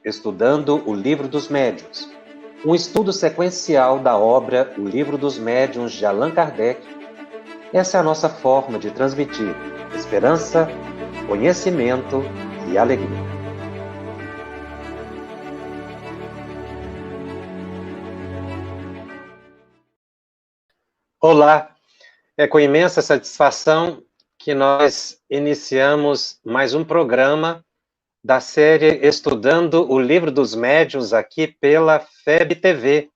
Estudando o Livro dos Médiuns, um estudo sequencial da obra O Livro dos Médiuns de Allan Kardec. Essa é a nossa forma de transmitir esperança, conhecimento e alegria. Olá, é com imensa satisfação que nós iniciamos mais um programa da série Estudando o Livro dos Médiuns aqui pela FEB TV.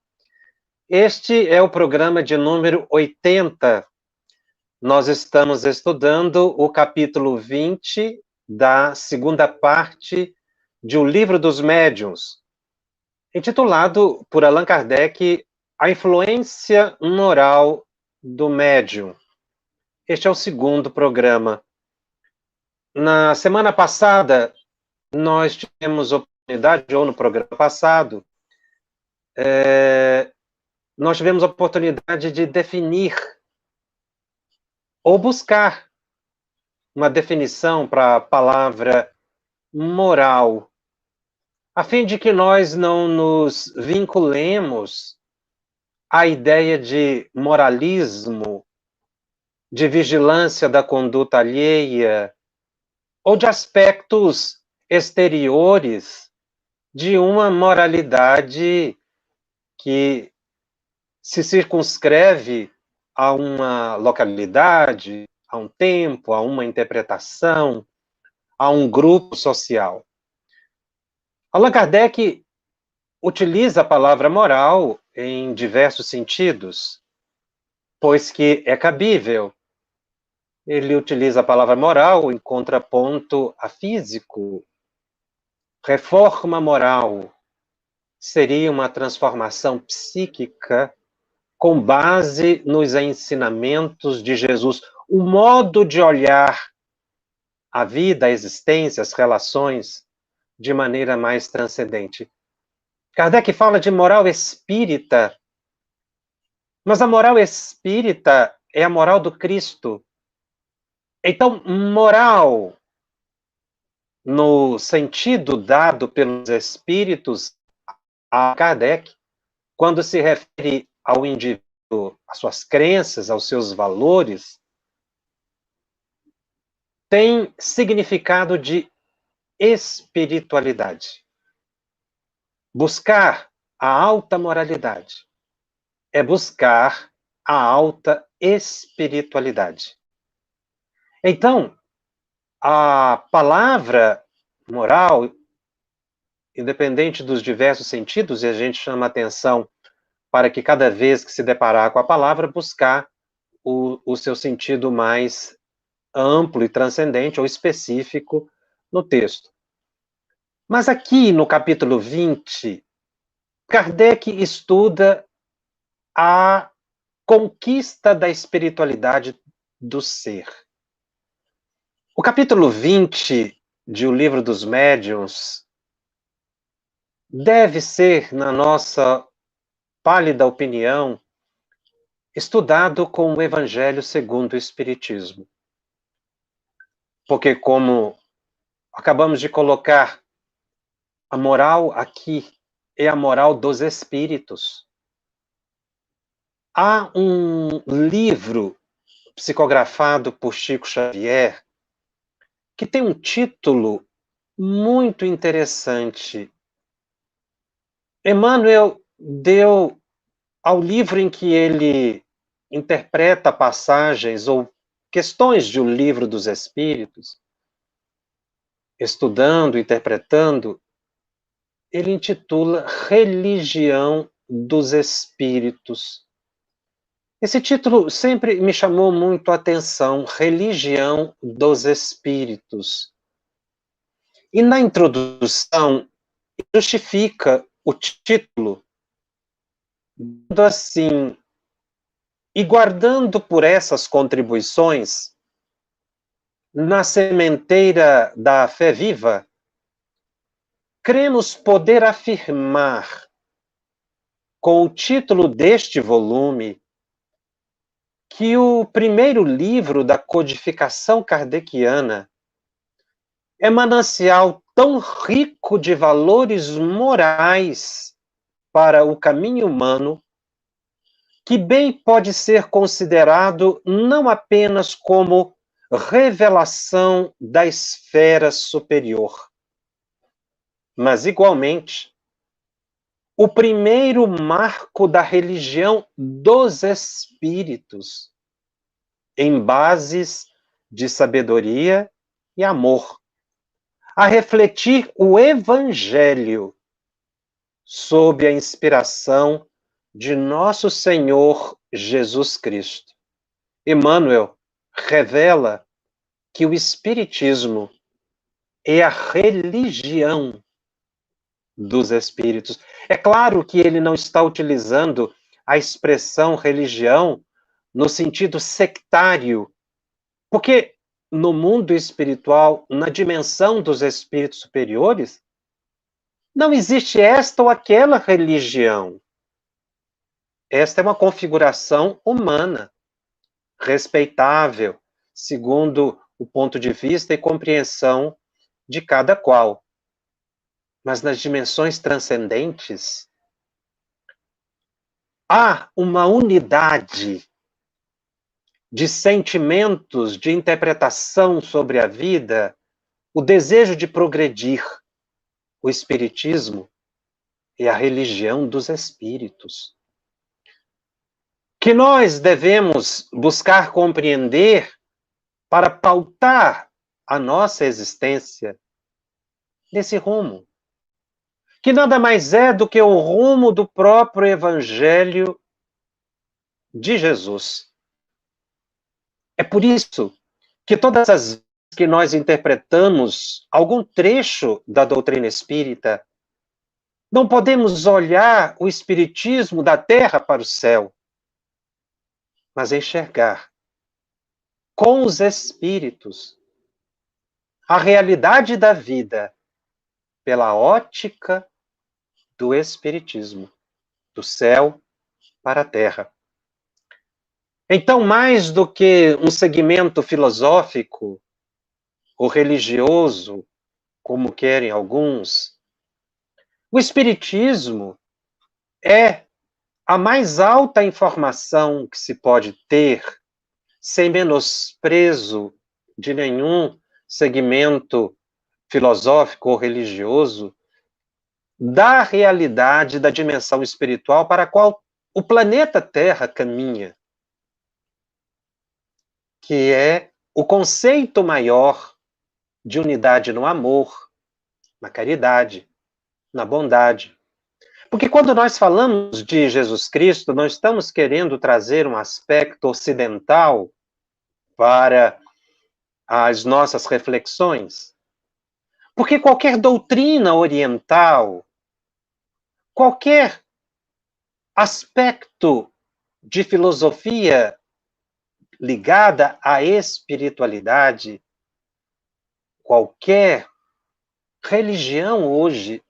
Este é o programa de número 80. Nós estamos estudando o capítulo 20 da segunda parte de O Livro dos Médiuns, intitulado por Allan Kardec A Influência Moral do Médium. Este é o segundo programa. Na semana passada, nós tivemos oportunidade, ou no programa passado, nós tivemos a oportunidade de definir ou buscar uma definição para a palavra moral, a fim de que nós não nos vinculemos à ideia de moralismo, de vigilância da conduta alheia, ou de aspectos exteriores de uma moralidade que se circunscreve a uma localidade, a um tempo, a uma interpretação, a um grupo social. Allan Kardec utiliza a palavra moral em diversos sentidos, pois que é cabível. Ele utiliza a palavra moral em contraponto a físico. Reforma moral seria uma transformação psíquica com base nos ensinamentos de Jesus, o modo de olhar a vida, a existência, as relações de maneira mais transcendente. Kardec fala de moral espírita, mas a moral espírita é a moral do Cristo. Então, moral, no sentido dado pelos espíritos a Kardec, quando se refere ao indivíduo, às suas crenças, aos seus valores, tem significado de espiritualidade. Buscar a alta moralidade é buscar a alta espiritualidade. Então, a palavra moral, independente dos diversos sentidos, e a gente chama atenção para que cada vez que se deparar com a palavra, buscar o seu sentido mais amplo e transcendente ou específico no texto. Mas aqui no capítulo 20, Kardec estuda a conquista da espiritualidade do ser. O capítulo 20 de O Livro dos Médiuns deve ser, na nossa pálida opinião, estudado com o Evangelho segundo o Espiritismo. Porque, como acabamos de colocar, a moral aqui é a moral dos espíritos. Há um livro psicografado por Chico Xavier que tem um título muito interessante. Emmanuel deu ao livro em que ele interpreta passagens ou questões de O Livro dos Espíritos, estudando, interpretando, ele intitula Religião dos Espíritos. Esse título sempre me chamou muito a atenção, Religião dos Espíritos. E na introdução, justifica o título, dando assim, e guardando por essas contribuições, na sementeira da fé viva, cremos poder afirmar, com o título deste volume, que o primeiro livro da codificação kardeciana é manancial tão rico de valores morais para o caminho humano, que bem pode ser considerado não apenas como revelação da esfera superior, mas igualmente o primeiro marco da religião dos espíritos, em bases de sabedoria e amor, a refletir o Evangelho sob a inspiração de nosso Senhor Jesus Cristo. Emmanuel revela que o Espiritismo é a religião dos espíritos. É claro que ele não está utilizando a expressão religião no sentido sectário, porque no mundo espiritual, na dimensão dos espíritos superiores, não existe esta ou aquela religião. Esta é uma configuração humana, respeitável, segundo o ponto de vista e compreensão de cada qual. Mas nas dimensões transcendentes, há uma unidade de sentimentos, de interpretação sobre a vida, o desejo de progredir. O Espiritismo é a religião dos espíritos, que nós devemos buscar compreender para pautar a nossa existência nesse rumo, que nada mais é do que o rumo do próprio Evangelho de Jesus. É por isso que todas as vezes que nós interpretamos algum trecho da doutrina espírita, não podemos olhar o espiritismo da terra para o céu, mas enxergar com os espíritos a realidade da vida pela ótica do espiritismo, do céu para a terra. Então, mais do que um segmento filosófico ou religioso, como querem alguns, o espiritismo é a mais alta informação que se pode ter, sem menosprezo de nenhum segmento filosófico ou religioso, da realidade da dimensão espiritual para a qual o planeta Terra caminha, que é o conceito maior de unidade no amor, na caridade, na bondade. Porque quando nós falamos de Jesus Cristo, nós estamos querendo trazer um aspecto ocidental para as nossas reflexões. Porque qualquer doutrina oriental, qualquer aspecto de filosofia ligada à espiritualidade, qualquer religião hoje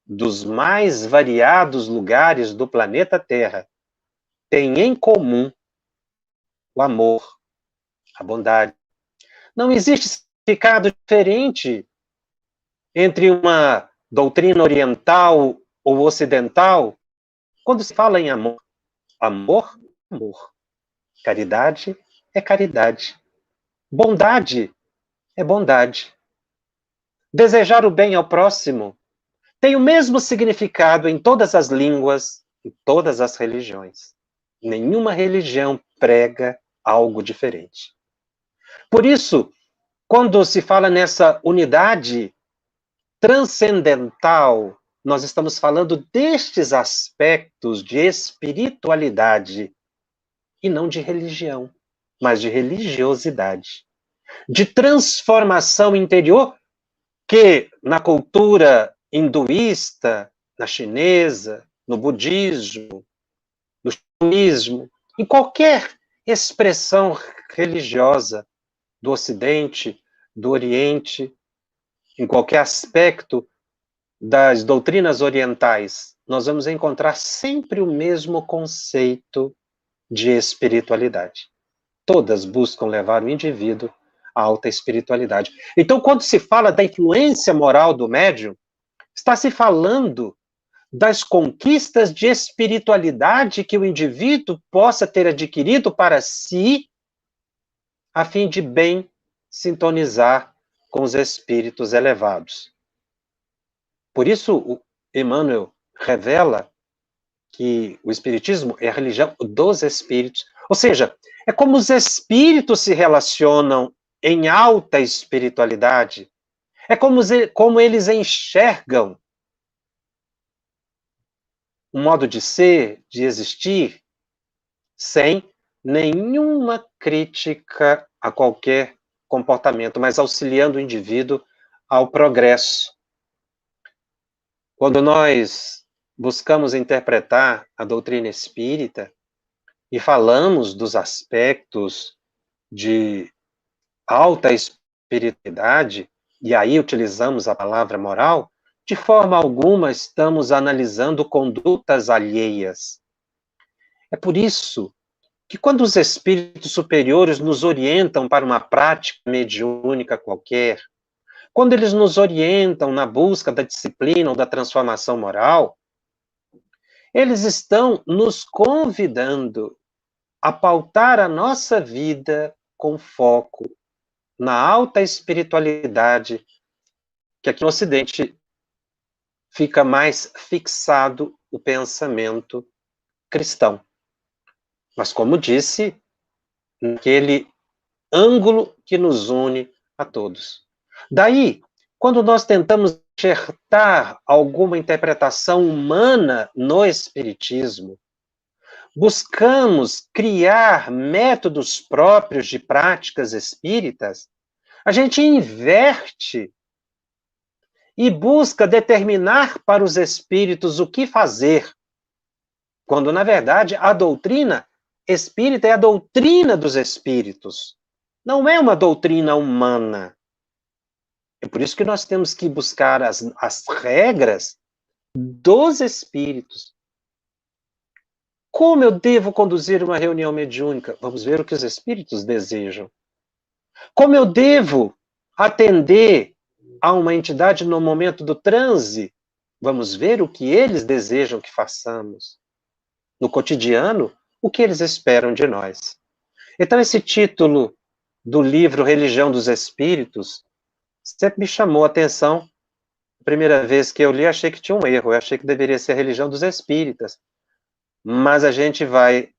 dos mais variados lugares do planeta Terra tem em comum o amor, a bondade. Não existe significado diferente entre uma doutrina oriental ou ocidental quando se fala em amor. Amor, amor. Caridade é caridade. Bondade é bondade. Desejar o bem ao próximo tem o mesmo significado em todas as línguas, em todas as religiões. Nenhuma religião prega algo diferente. Por isso, quando se fala nessa unidade transcendental, nós estamos falando destes aspectos de espiritualidade e não de religião, mas de religiosidade, de transformação interior que na cultura hinduísta, na chinesa, no budismo, no xamanismo, em qualquer expressão religiosa do Ocidente, do Oriente, em qualquer aspecto das doutrinas orientais, nós vamos encontrar sempre o mesmo conceito de espiritualidade. Todas buscam levar o indivíduo a alta espiritualidade. Então, quando se fala da influência moral do médium, está se falando das conquistas de espiritualidade que o indivíduo possa ter adquirido para si, a fim de bem sintonizar com os espíritos elevados. Por isso, o Emmanuel revela que o espiritismo é a religião dos espíritos. Ou seja, é como os espíritos se relacionam em alta espiritualidade. É como eles enxergam um modo de ser, de existir, sem nenhuma crítica a qualquer comportamento, mas auxiliando o indivíduo ao progresso. Quando nós buscamos interpretar a doutrina espírita e falamos dos aspectos de alta espiritualidade, e aí utilizamos a palavra moral, de forma alguma estamos analisando condutas alheias. É por isso que quando os espíritos superiores nos orientam para uma prática mediúnica qualquer, quando eles nos orientam na busca da disciplina ou da transformação moral, eles estão nos convidando a pautar a nossa vida com foco na alta espiritualidade, que aqui no Ocidente fica mais fixado o pensamento cristão. Mas, como disse, naquele ângulo que nos une a todos. Daí, quando nós tentamos enxertar alguma interpretação humana no Espiritismo, buscamos criar métodos próprios de práticas espíritas, a gente inverte e busca determinar para os espíritos o que fazer, quando, na verdade, a doutrina espírita é a doutrina dos espíritos, não é uma doutrina humana. É por isso que nós temos que buscar as regras dos espíritos. Como eu devo conduzir uma reunião mediúnica? Vamos ver o que os espíritos desejam. Como eu devo atender a uma entidade no momento do transe? Vamos ver o que eles desejam que façamos. No cotidiano, o que eles esperam de nós. Então, esse título do livro Religião dos Espíritos sempre me chamou a atenção. A primeira vez que eu li, achei que tinha um erro. Eu achei que deveria ser a Religião dos Espíritas. Mas a gente vai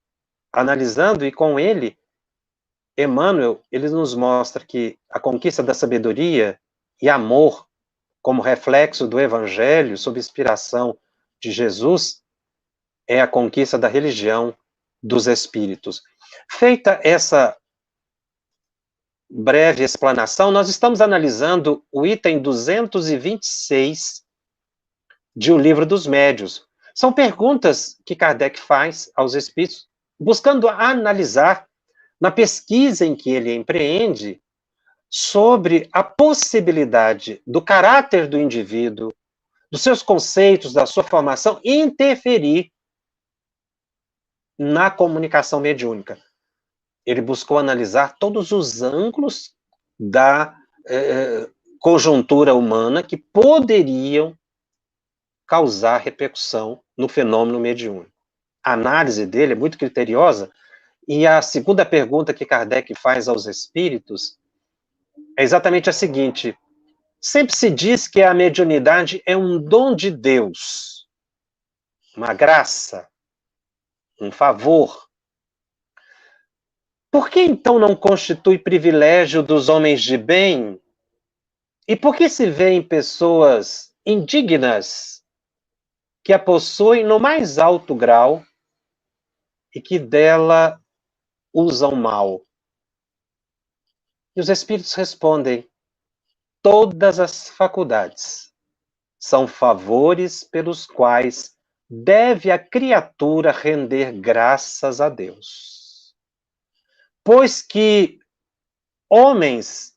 analisando e com ele, Emmanuel, ele nos mostra que a conquista da sabedoria e amor como reflexo do Evangelho, sob inspiração de Jesus, é a conquista da religião dos espíritos. Feita essa breve explanação, nós estamos analisando o item 226 de O Livro dos Médiuns. São perguntas que Kardec faz aos espíritos, buscando analisar, na pesquisa em que ele empreende, sobre a possibilidade do caráter do indivíduo, dos seus conceitos, da sua formação, interferir na comunicação mediúnica. Ele buscou analisar todos os ângulos da conjuntura humana que poderiam causar repercussão no fenômeno mediúnico. A análise dele é muito criteriosa, e a segunda pergunta que Kardec faz aos espíritos é exatamente a seguinte: sempre se diz que a mediunidade é um dom de Deus, uma graça, um favor. Por que então não constitui privilégio dos homens de bem? E por que se vê em pessoas indignas que a possuem no mais alto grau e que dela usam mal? E os espíritos respondem: todas as faculdades são favores pelos quais deve a criatura render graças a Deus. Pois que homens,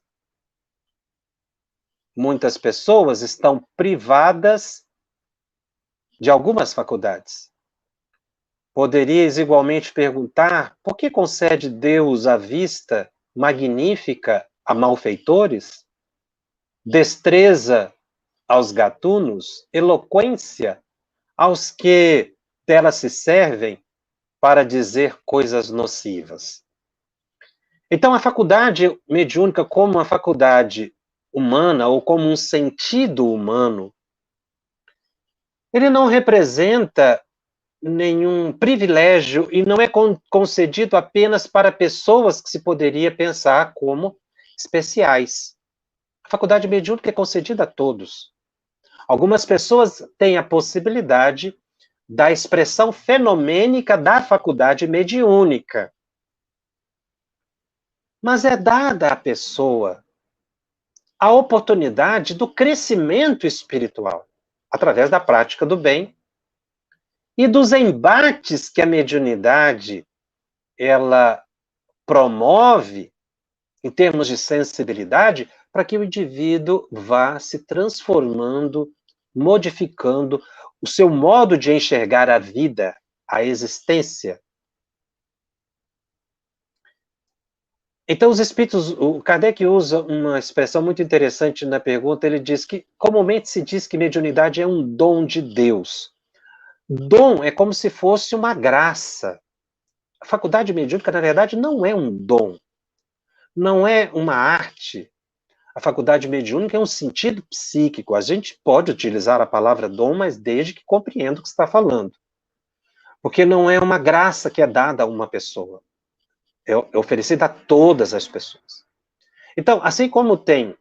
muitas pessoas estão privadas de algumas faculdades. Poderíeis igualmente perguntar por que concede Deus a vista magnífica a malfeitores, destreza aos gatunos, eloquência aos que dela se servem para dizer coisas nocivas. Então, a faculdade mediúnica, como uma faculdade humana, ou como um sentido humano, ele não representa nenhum privilégio e não é concedido apenas para pessoas que se poderia pensar como especiais. A faculdade mediúnica é concedida a todos. Algumas pessoas têm a possibilidade da expressão fenomênica da faculdade mediúnica. Mas é dada à pessoa a oportunidade do crescimento espiritual, através da prática do bem e dos embates que a mediunidade ela promove em termos de sensibilidade, para que o indivíduo vá se transformando, modificando o seu modo de enxergar a vida, a existência. Então, os espíritos, o Kardec usa uma expressão muito interessante na pergunta, ele diz que, comumente se diz que mediunidade é um dom de Deus. Dom é como se fosse uma graça. A faculdade mediúnica, na verdade, não é um dom, não é uma arte. A faculdade mediúnica é um sentido psíquico. A gente pode utilizar a palavra dom, mas desde que compreenda o que está falando. Porque não é uma graça que é dada a uma pessoa. É oferecida a todas as pessoas. Então, assim como tem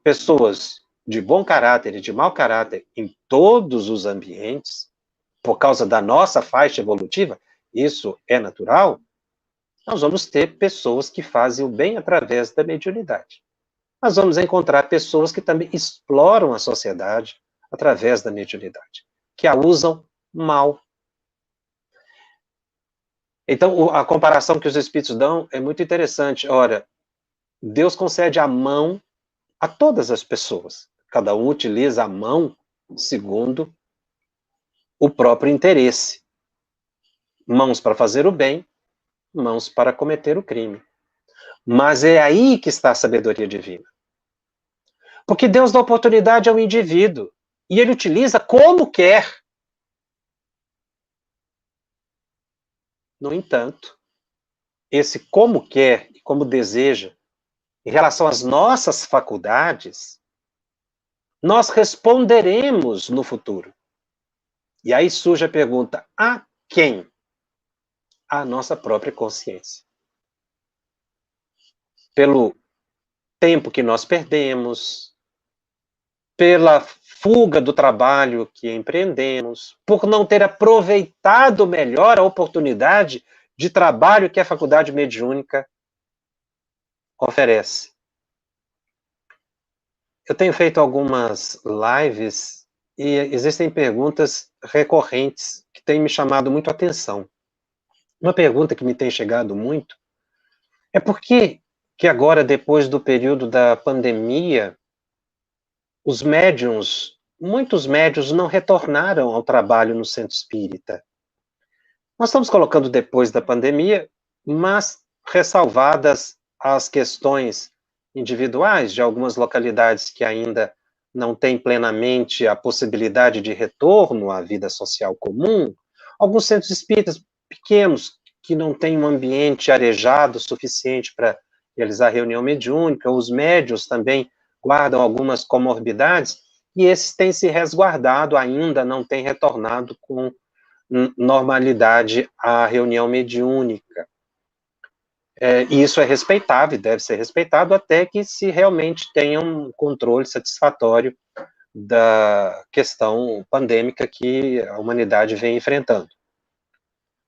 pessoas de bom caráter e de mau caráter em todos os ambientes, por causa da nossa faixa evolutiva, isso é natural, nós vamos ter pessoas que fazem o bem através da mediunidade. Nós vamos encontrar pessoas que também exploram a sociedade através da mediunidade, que a usam mal. Então, a comparação que os espíritos dão é muito interessante. Ora, Deus concede a mão a todas as pessoas. Cada um utiliza a mão segundo o próprio interesse. Mãos para fazer o bem, mãos para cometer o crime. Mas é aí que está a sabedoria divina. Porque Deus dá oportunidade ao indivíduo e ele utiliza como quer. No entanto, esse como quer e como deseja, em relação às nossas faculdades, nós responderemos no futuro. E aí surge a pergunta: a quem? A nossa própria consciência. Pelo tempo que nós perdemos, pela fuga do trabalho que empreendemos, por não ter aproveitado melhor a oportunidade de trabalho que a faculdade mediúnica oferece. Eu tenho feito algumas lives e existem perguntas recorrentes que têm me chamado muito a atenção. Uma pergunta que me tem chegado muito é por que agora, depois do período da pandemia, os médiuns, muitos médiuns não retornaram ao trabalho no centro espírita. Nós estamos colocando depois da pandemia, mas ressalvadas as questões individuais de algumas localidades que ainda não têm plenamente a possibilidade de retorno à vida social comum, alguns centros espíritas pequenos que não têm um ambiente arejado suficiente para realizar reunião mediúnica, os médiuns também guardam algumas comorbidades, e esses têm se resguardado ainda, não têm retornado com normalidade à reunião mediúnica. E isso é respeitável, deve ser respeitado, até que se realmente tenha um controle satisfatório da questão pandêmica que a humanidade vem enfrentando.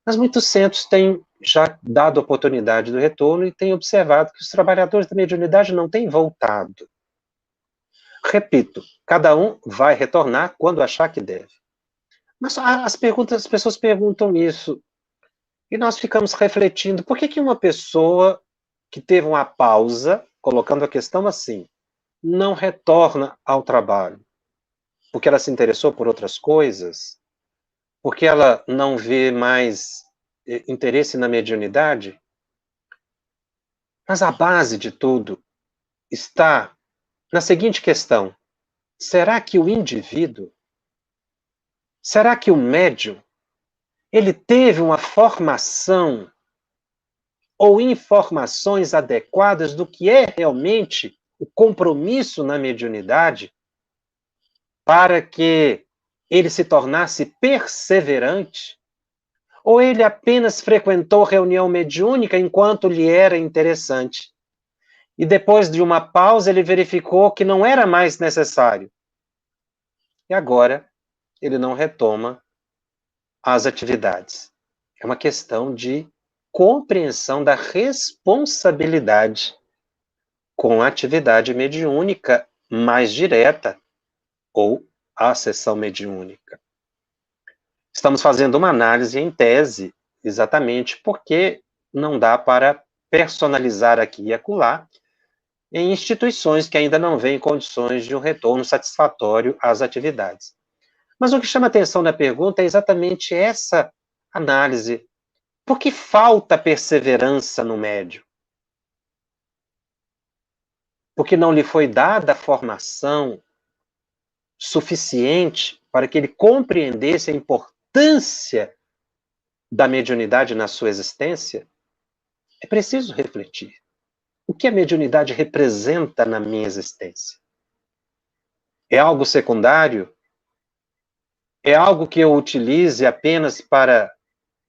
Mas muitos centros têm já dado oportunidade do retorno e têm observado que os trabalhadores da mediunidade não têm voltado. Repito, cada um vai retornar quando achar que deve. Mas as pessoas perguntam isso, e nós ficamos refletindo, por que uma pessoa que teve uma pausa, colocando a questão assim, não retorna ao trabalho? Porque ela se interessou por outras coisas? Porque ela não vê mais interesse na mediunidade? Mas a base de tudo está na seguinte questão: será que o indivíduo, será que o médium, ele teve uma formação ou informações adequadas do que é realmente o compromisso na mediunidade para que ele se tornasse perseverante? Ou ele apenas frequentou reunião mediúnica enquanto lhe era interessante? E depois de uma pausa ele verificou que não era mais necessário. E agora ele não retoma as atividades. É uma questão de compreensão da responsabilidade com a atividade mediúnica mais direta ou a sessão mediúnica. Estamos fazendo uma análise em tese, exatamente porque não dá para personalizar aqui e acolá em instituições que ainda não vêem condições de um retorno satisfatório às atividades. Mas o que chama atenção na pergunta é exatamente essa análise. Por que falta perseverança no médium? Porque não lhe foi dada a formação suficiente para que ele compreendesse a importância da mediunidade na sua existência? É preciso refletir. O que a mediunidade representa na minha existência? É algo secundário? É algo que eu utilize apenas para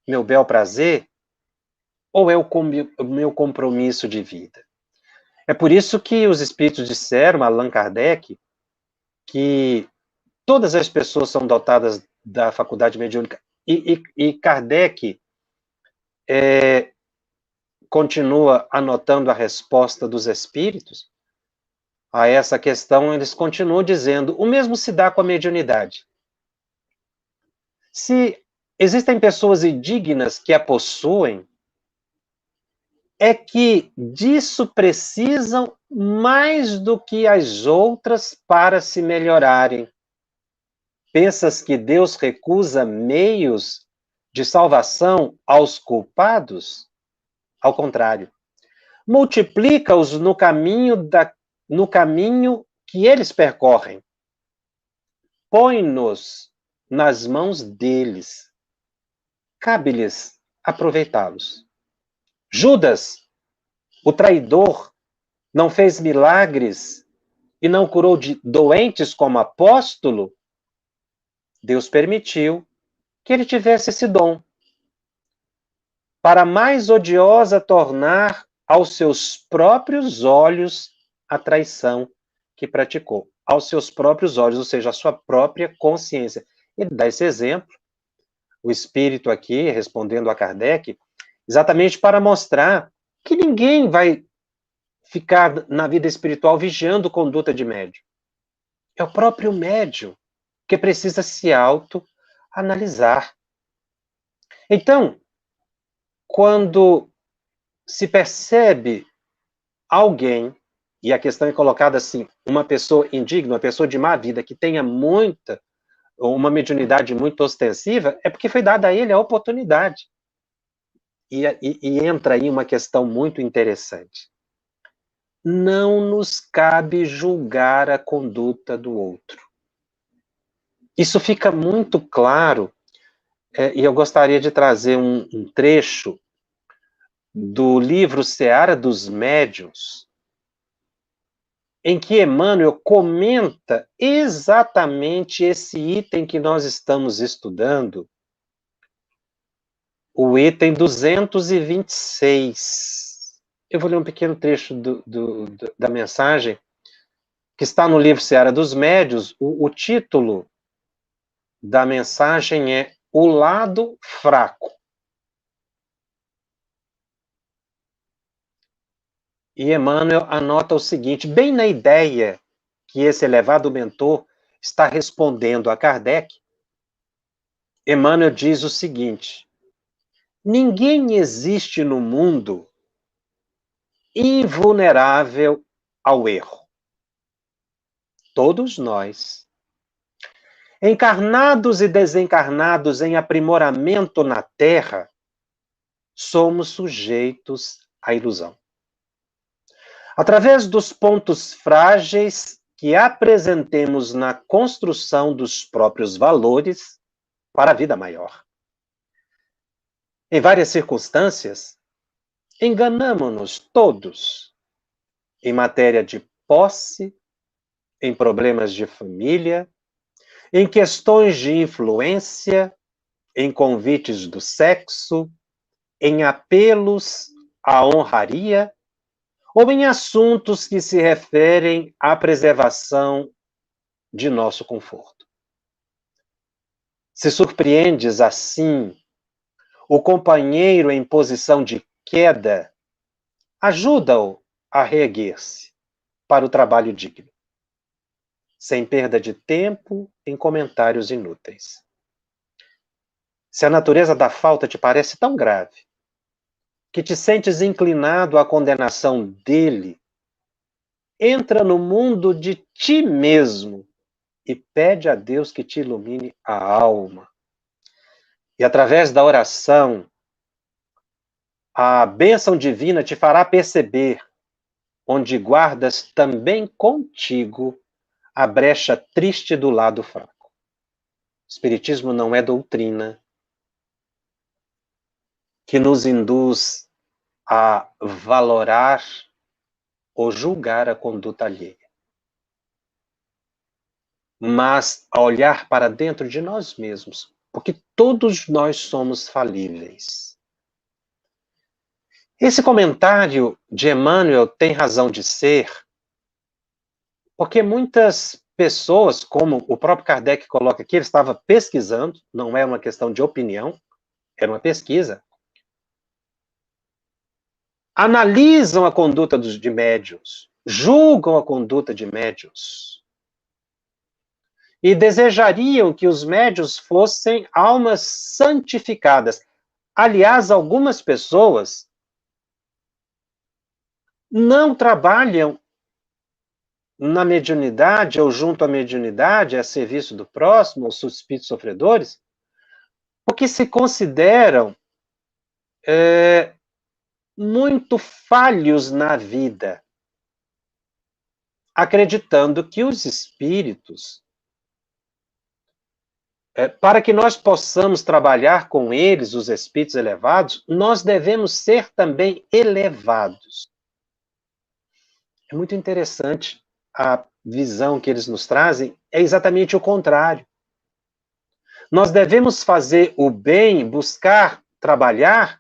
meu bel prazer? Ou é o meu compromisso de vida? É por isso que os espíritos disseram, Allan Kardec, que todas as pessoas são dotadas da faculdade mediúnica. E Kardec continua anotando a resposta dos espíritos a essa questão. Eles continuam dizendo: o mesmo se dá com a mediunidade. Se existem pessoas indignas que a possuem, é que disso precisam mais do que as outras para se melhorarem. Pensas que Deus recusa meios de salvação aos culpados? Ao contrário, multiplica-os no caminho que eles percorrem. Põe-nos nas mãos deles. Cabe-lhes aproveitá-los. Judas, o traidor, não fez milagres e não curou de doentes como apóstolo? Deus permitiu que ele tivesse esse dom, para mais odiosa tornar aos seus próprios olhos a traição que praticou. Aos seus próprios olhos, ou seja, a sua própria consciência. Ele dá esse exemplo, o espírito aqui, respondendo a Kardec, exatamente para mostrar que ninguém vai ficar na vida espiritual vigiando conduta de médium. É o próprio médium que precisa se autoanalisar. Então, quando se percebe alguém, e a questão é colocada assim, uma pessoa indigna, uma pessoa de má vida, que tenha uma mediunidade muito ostensiva, é porque foi dada a ele a oportunidade. E entra aí uma questão muito interessante. Não nos cabe julgar a conduta do outro. Isso fica muito claro, e eu gostaria de trazer um trecho do livro Seara dos Médiuns, em que Emmanuel comenta exatamente esse item que nós estamos estudando, o item 226. Eu vou ler um pequeno trecho da mensagem, que está no livro Seara dos Médiuns. O título da mensagem é O Lado Fraco. E Emmanuel anota o seguinte, bem na ideia que esse elevado mentor está respondendo a Kardec, Emmanuel diz o seguinte: ninguém existe no mundo invulnerável ao erro. Todos nós, encarnados e desencarnados em aprimoramento na Terra, somos sujeitos à ilusão. Através dos pontos frágeis que apresentemos na construção dos próprios valores para a vida maior. Em várias circunstâncias, enganamo-nos todos em matéria de posse, em problemas de família, em questões de influência, em convites do sexo, em apelos à honraria, ou em assuntos que se referem à preservação de nosso conforto. Se surpreendes assim o companheiro em posição de queda, ajuda-o a reerguer-se para o trabalho digno, sem perda de tempo em comentários inúteis. Se a natureza da falta te parece tão grave, que te sentes inclinado à condenação dele, entra no mundo de ti mesmo e pede a Deus que te ilumine a alma. E através da oração, a bênção divina te fará perceber onde guardas também contigo a brecha triste do lado fraco. O Espiritismo não é doutrina que nos induz a valorar ou julgar a conduta alheia, mas a olhar para dentro de nós mesmos, porque todos nós somos falíveis. Esse comentário de Emmanuel tem razão de ser, porque muitas pessoas, como o próprio Kardec coloca aqui, ele estava pesquisando, não é uma questão de opinião, era uma pesquisa, analisam a conduta de médiuns, julgam a conduta de médiuns, e desejariam que os médiuns fossem almas santificadas. Aliás, algumas pessoas não trabalham na mediunidade ou junto à mediunidade, a serviço do próximo, os espíritos sofredores, porque se consideram muito falhos na vida, acreditando que os espíritos, para que nós possamos trabalhar com eles, os espíritos elevados, nós devemos ser também elevados. É muito interessante a visão que eles nos trazem, é exatamente o contrário. Nós devemos fazer o bem, buscar trabalhar,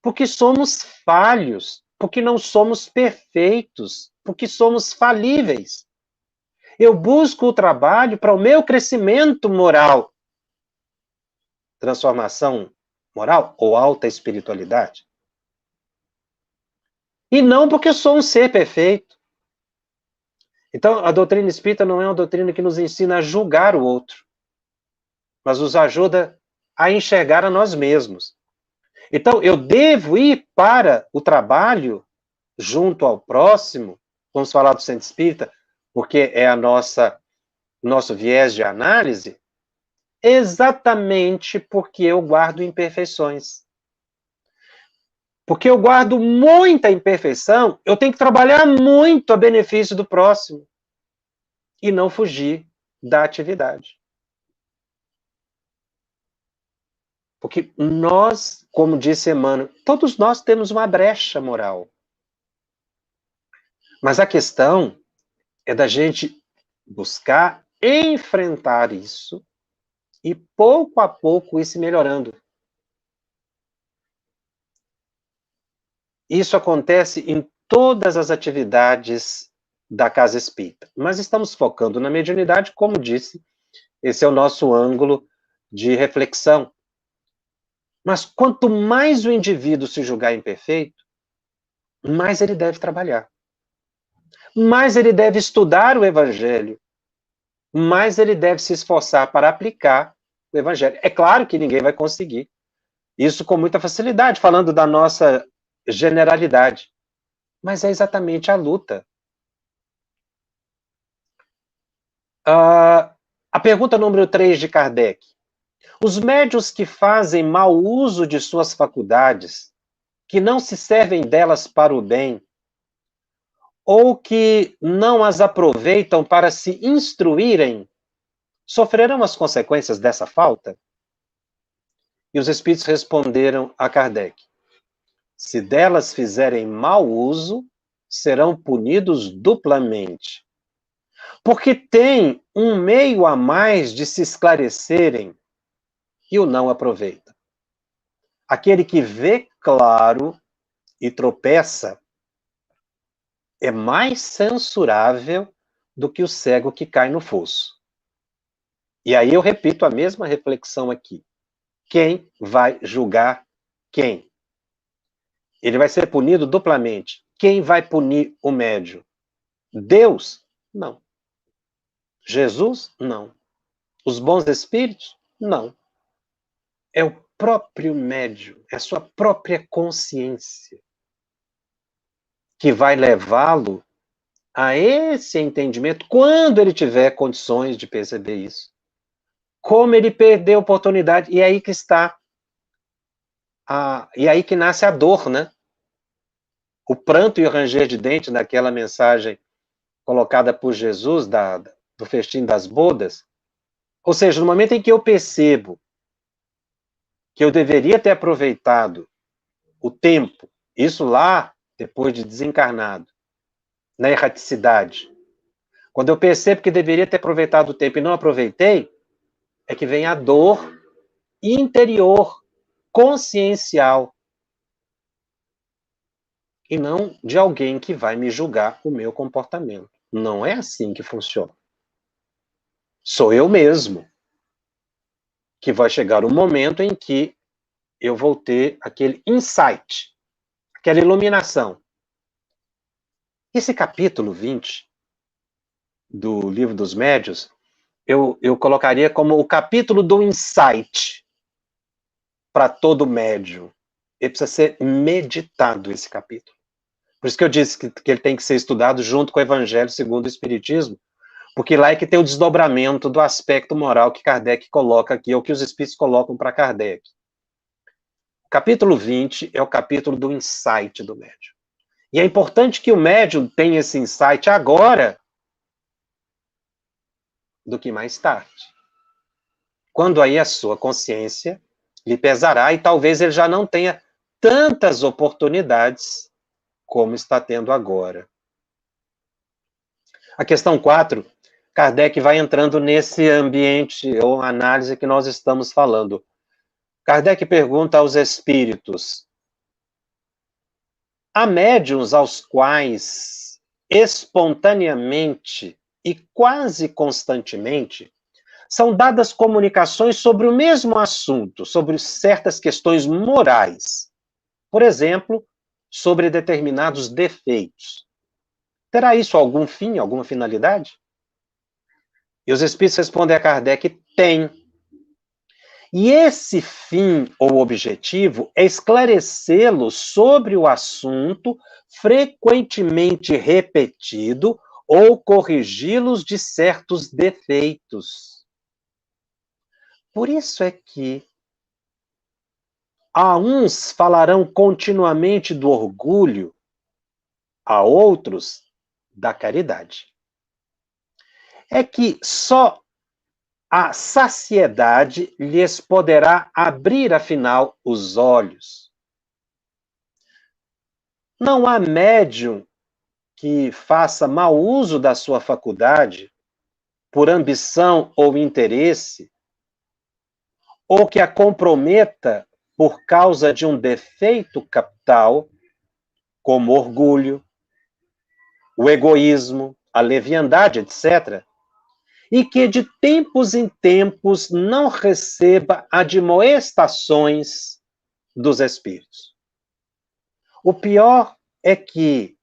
porque somos falhos, porque não somos perfeitos, porque somos falíveis. Eu busco o trabalho para o meu crescimento moral. Transformação moral ou alta espiritualidade. E não porque eu sou um ser perfeito. Então, a doutrina espírita não é uma doutrina que nos ensina a julgar o outro, mas nos ajuda a enxergar a nós mesmos. Então, eu devo ir para o trabalho junto ao próximo, vamos falar do centro espírita, porque é nosso viés de análise, exatamente porque eu guardo imperfeições. Porque eu guardo muita imperfeição, eu tenho que trabalhar muito a benefício do próximo e não fugir da atividade. Porque nós, como disse Emmanuel, todos nós temos uma brecha moral. Mas a questão é da gente buscar enfrentar isso e pouco a pouco ir se melhorando. Isso acontece em todas as atividades da casa espírita. Mas estamos focando na mediunidade, como disse, esse é o nosso ângulo de reflexão. Mas quanto mais o indivíduo se julgar imperfeito, mais ele deve trabalhar. Mais ele deve estudar o Evangelho. Mais ele deve se esforçar para aplicar o Evangelho. É claro que ninguém vai conseguir isso com muita facilidade, falando da nossa generalidade. Mas é exatamente a luta. A pergunta número 3 de Kardec. Os médiuns que fazem mau uso de suas faculdades, que não se servem delas para o bem, ou que não as aproveitam para se instruírem, sofrerão as consequências dessa falta? E os espíritos responderam a Kardec: se delas fizerem mau uso, serão punidos duplamente, porque têm um meio a mais de se esclarecerem e o não aproveita. Aquele que vê claro e tropeça é mais censurável do que o cego que cai no fosso. E aí eu repito a mesma reflexão aqui. Quem vai julgar quem? Ele vai ser punido duplamente. Quem vai punir o médium? Deus? Não. Jesus? Não. Os bons espíritos? Não. É o próprio médium, é a sua própria consciência que vai levá-lo a esse entendimento quando ele tiver condições de perceber isso. Como ele perdeu a oportunidade, e é aí que está, e é aí que nasce a dor, né? O pranto e o ranger de dente daquela mensagem colocada por Jesus do festim das bodas. Ou seja, no momento em que eu percebo que eu deveria ter aproveitado o tempo, isso lá depois de desencarnado, na erraticidade, quando eu percebo que deveria ter aproveitado o tempo e não aproveitei, é que vem a dor interior, consciencial, e não de alguém que vai me julgar o meu comportamento. Não é assim que funciona. Sou eu mesmo que vai chegar o momento em que eu vou ter aquele insight, aquela iluminação. Esse capítulo 20 do Livro dos Médiuns, eu colocaria como o capítulo do insight para todo médium. Ele precisa ser meditado, esse capítulo. Por isso que eu disse que ele tem que ser estudado junto com o Evangelho segundo o Espiritismo, porque lá é que tem o desdobramento do aspecto moral que Kardec coloca aqui, ou que os Espíritos colocam para Kardec. O capítulo 20 é o capítulo do insight do médium. E é importante que o médium tenha esse insight agora do que mais tarde. Quando aí a sua consciência lhe pesará e talvez ele já não tenha tantas oportunidades como está tendo agora. A questão 4, Kardec vai entrando nesse ambiente ou análise que nós estamos falando. Kardec pergunta aos espíritos: há médiuns aos quais, espontaneamente e quase constantemente, são dadas comunicações sobre o mesmo assunto, sobre certas questões morais. Por exemplo, sobre determinados defeitos. Terá isso algum fim, alguma finalidade? E os espíritos respondem a Kardec: tem. E esse fim ou objetivo é esclarecê-lo sobre o assunto frequentemente repetido ou corrigi-los de certos defeitos. Por isso é que a uns falarão continuamente do orgulho, a outros da caridade. É que só a saciedade lhes poderá abrir, afinal, os olhos. Não há médium que faça mau uso da sua faculdade por ambição ou interesse, ou que a comprometa por causa de um defeito capital, como orgulho, o egoísmo, a leviandade, etc., e que de tempos em tempos não receba admoestações dos espíritos. O pior é que,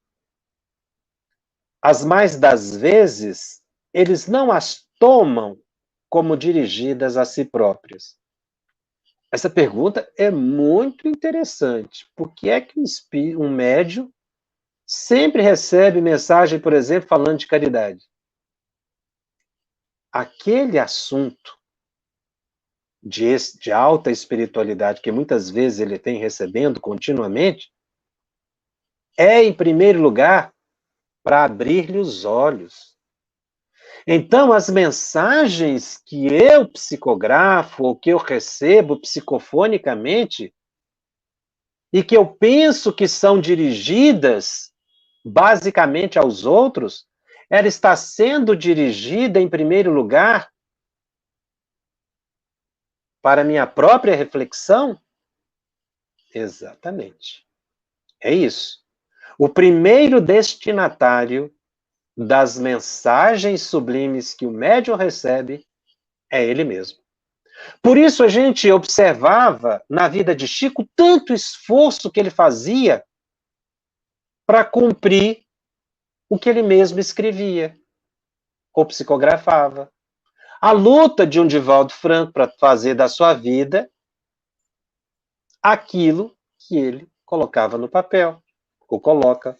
as mais das vezes, eles não as tomam como dirigidas a si próprios. Essa pergunta é muito interessante. Por que é que um médium sempre recebe mensagem, por exemplo, falando de caridade? Aquele assunto de alta espiritualidade que muitas vezes ele tem recebendo continuamente, é, em primeiro lugar, para abrir-lhe os olhos. Então, as mensagens que eu psicografo ou que eu recebo psicofonicamente e que eu penso que são dirigidas basicamente aos outros, ela está sendo dirigida, em primeiro lugar, para minha própria reflexão? Exatamente. É isso. O primeiro destinatário das mensagens sublimes que o médium recebe é ele mesmo. Por isso a gente observava na vida de Chico tanto esforço que ele fazia para cumprir o que ele mesmo escrevia ou psicografava. A luta de um Divaldo Franco para fazer da sua vida aquilo que ele colocava no papel, ou coloca.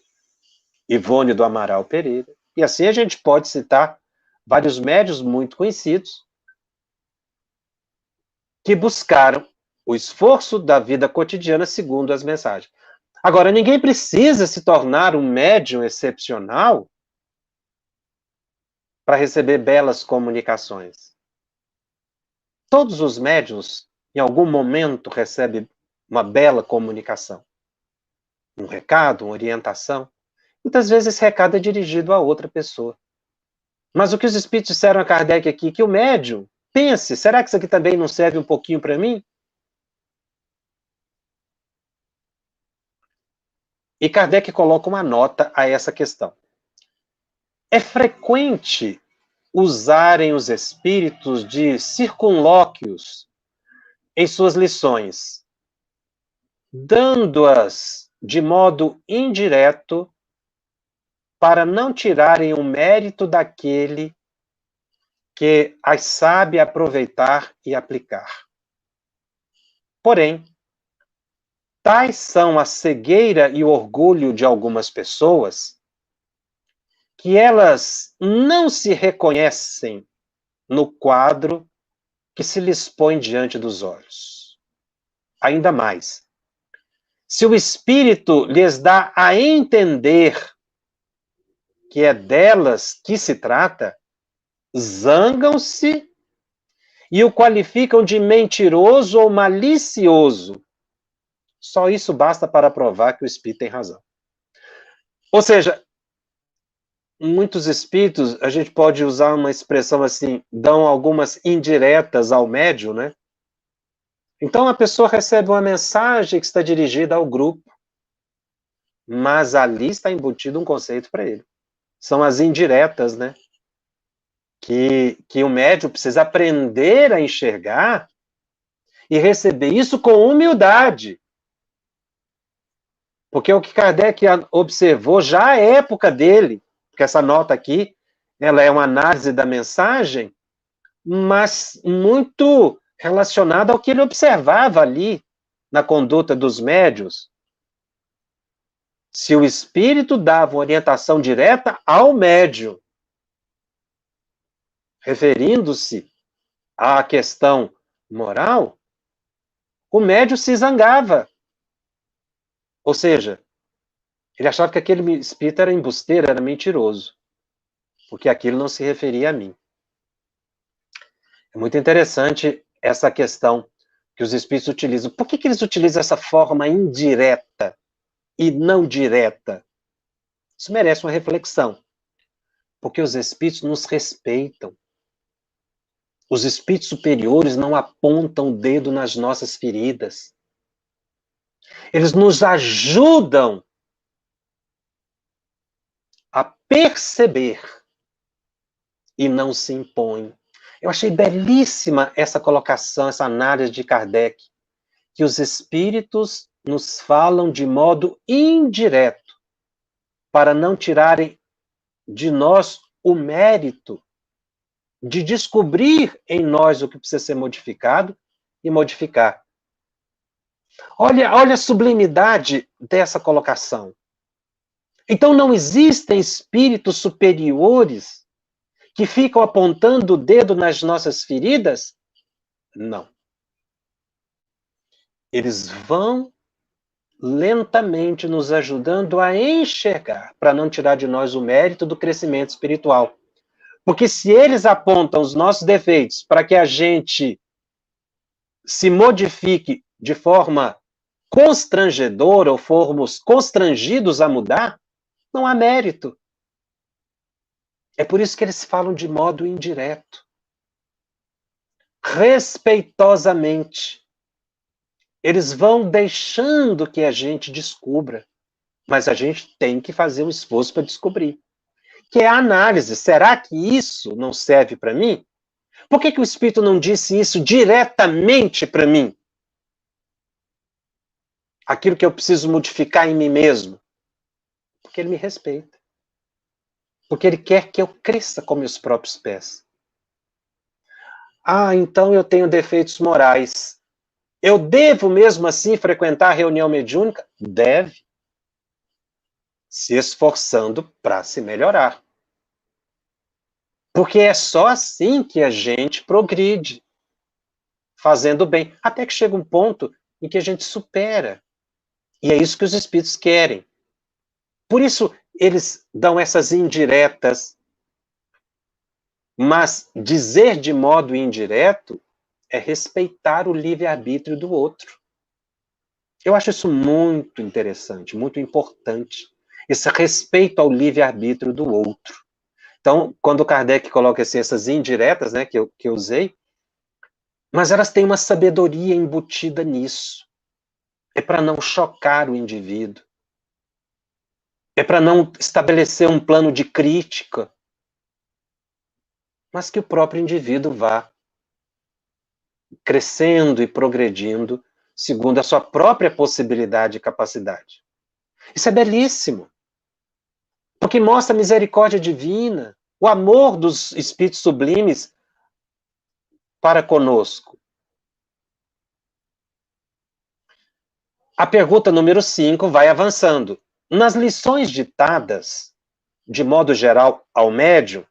Ivone do Amaral Pereira. E assim a gente pode citar vários médiuns muito conhecidos que buscaram o esforço da vida cotidiana segundo as mensagens. Agora, ninguém precisa se tornar um médium excepcional para receber belas comunicações. Todos os médiuns, em algum momento, recebem uma bela comunicação. Um recado, uma orientação. Muitas vezes esse recado é dirigido a outra pessoa. Mas o que os espíritos disseram a Kardec aqui, que o médium pense, será que isso aqui também não serve um pouquinho para mim? E Kardec coloca uma nota a essa questão. É frequente usarem os espíritos de circunlóquios em suas lições, dando-as de modo indireto para não tirarem o mérito daquele que as sabe aproveitar e aplicar. Porém, tais são a cegueira e o orgulho de algumas pessoas que elas não se reconhecem no quadro que se lhes põe diante dos olhos. Ainda mais, se o Espírito lhes dá a entender que é delas que se trata, zangam-se e o qualificam de mentiroso ou malicioso. Só isso basta para provar que o Espírito tem razão. Ou seja, muitos espíritos, a gente pode usar uma expressão assim, dão algumas indiretas ao médium, né? Então a pessoa recebe uma mensagem que está dirigida ao grupo, mas ali está embutido um conceito para ele. São as indiretas, né? Que o médium precisa aprender a enxergar e receber isso com humildade. Porque o que Kardec observou já à época dele, porque essa nota aqui, ela é uma análise da mensagem, mas muito relacionada ao que ele observava ali na conduta dos médiuns. Se o espírito dava uma orientação direta ao médium, referindo-se à questão moral, o médium se zangava. Ou seja, ele achava que aquele espírito era embusteiro, era mentiroso, porque aquilo não se referia a mim. É muito interessante essa questão que os espíritos utilizam. Por que eles utilizam essa forma indireta e não direta? Isso merece uma reflexão. Porque os espíritos nos respeitam. Os espíritos superiores não apontam o dedo nas nossas feridas. Eles nos ajudam a perceber e não se impõem. Eu achei belíssima essa colocação, essa análise de Kardec, que os espíritos nos falam de modo indireto, para não tirarem de nós o mérito de descobrir em nós o que precisa ser modificado e modificar. Olha a sublimidade dessa colocação. Então não existem espíritos superiores que ficam apontando o dedo nas nossas feridas? Não. Eles vão lentamente nos ajudando a enxergar, para não tirar de nós o mérito do crescimento espiritual. Porque se eles apontam os nossos defeitos para que a gente se modifique de forma constrangedora ou formos constrangidos a mudar, não há mérito. É por isso que eles falam de modo indireto. Respeitosamente. Eles vão deixando que a gente descubra, mas a gente tem que fazer um esforço para descobrir. Que é a análise. Será que isso não serve para mim? Por que o Espírito não disse isso diretamente para mim? Aquilo que eu preciso modificar em mim mesmo? Porque ele me respeita. Porque ele quer que eu cresça com meus próprios pés. Ah, então eu tenho defeitos morais. Eu devo mesmo assim frequentar a reunião mediúnica? Deve. Se esforçando para se melhorar. Porque é só assim que a gente progride, fazendo bem, até que chega um ponto em que a gente supera. E é isso que os espíritos querem. Por isso, eles dão essas indiretas, mas dizer de modo indireto é respeitar o livre-arbítrio do outro. Eu acho isso muito interessante, muito importante, esse respeito ao livre-arbítrio do outro. Então, quando Kardec coloca assim, essas indiretas, né, que eu usei, mas elas têm uma sabedoria embutida nisso. É para não chocar o indivíduo. É para não estabelecer um plano de crítica, mas que o próprio indivíduo vá crescendo e progredindo segundo a sua própria possibilidade e capacidade. Isso é belíssimo, porque mostra a misericórdia divina, o amor dos espíritos sublimes para conosco. A pergunta número 5 vai avançando. Nas lições ditadas, de modo geral, ao médium,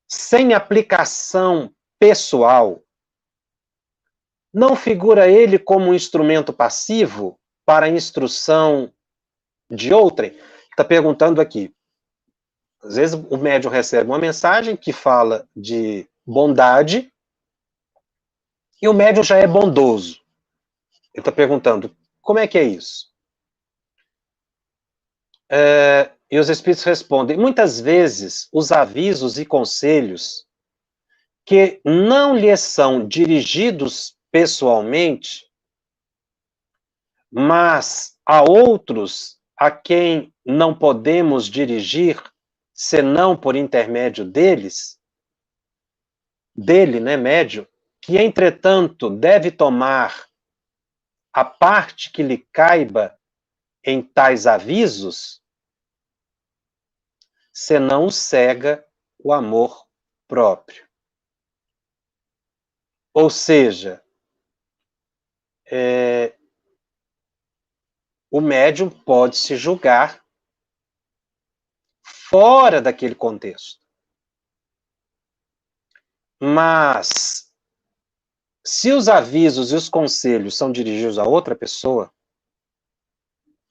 sem aplicação pessoal, não figura ele como um instrumento passivo para a instrução de outrem? Está perguntando aqui. Às vezes o médium recebe uma mensagem que fala de bondade e o médium já é bondoso. Ele está perguntando, como é que é isso? E os espíritos respondem, muitas vezes os avisos e conselhos que não lhes são dirigidos pessoalmente, mas a outros a quem não podemos dirigir, senão por intermédio deles, dele, né, médio, que entretanto deve tomar a parte que lhe caiba em tais avisos, senão cega o amor próprio. Ou seja, o médium pode se julgar fora daquele contexto. Mas, se os avisos e os conselhos são dirigidos a outra pessoa,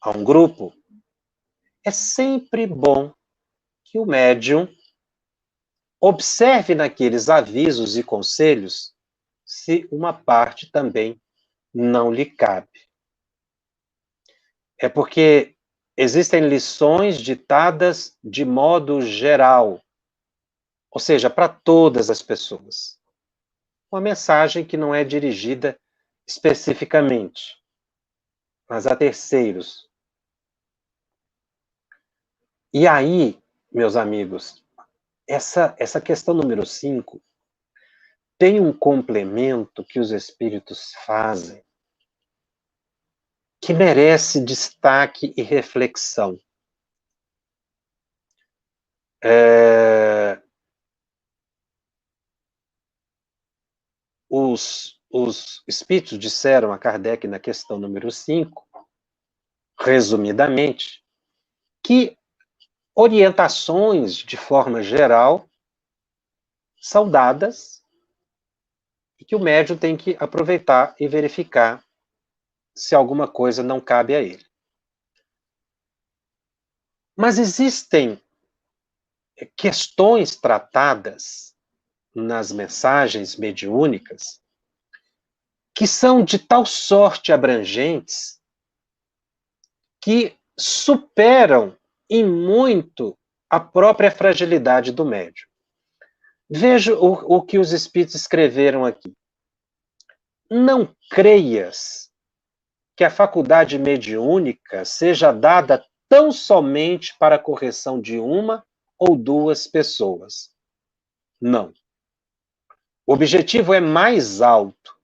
a um grupo, é sempre bom que o médium observe naqueles avisos e conselhos se uma parte também não lhe cabe. É porque existem lições ditadas de modo geral, ou seja, para todas as pessoas. Uma mensagem que não é dirigida especificamente, mas a terceiros. E aí, meus amigos, essa questão número 5 tem um complemento que os espíritos fazem que merece destaque e reflexão. Os espíritos disseram a Kardec na questão número 5, resumidamente, que orientações, de forma geral, são dadas e que o médium tem que aproveitar e verificar se alguma coisa não cabe a ele. Mas existem questões tratadas nas mensagens mediúnicas que são de tal sorte abrangentes que superam em muito a própria fragilidade do médium. Veja o que os espíritos escreveram aqui. Não creias que a faculdade mediúnica seja dada tão somente para a correção de uma ou duas pessoas. Não. O objetivo é mais alto.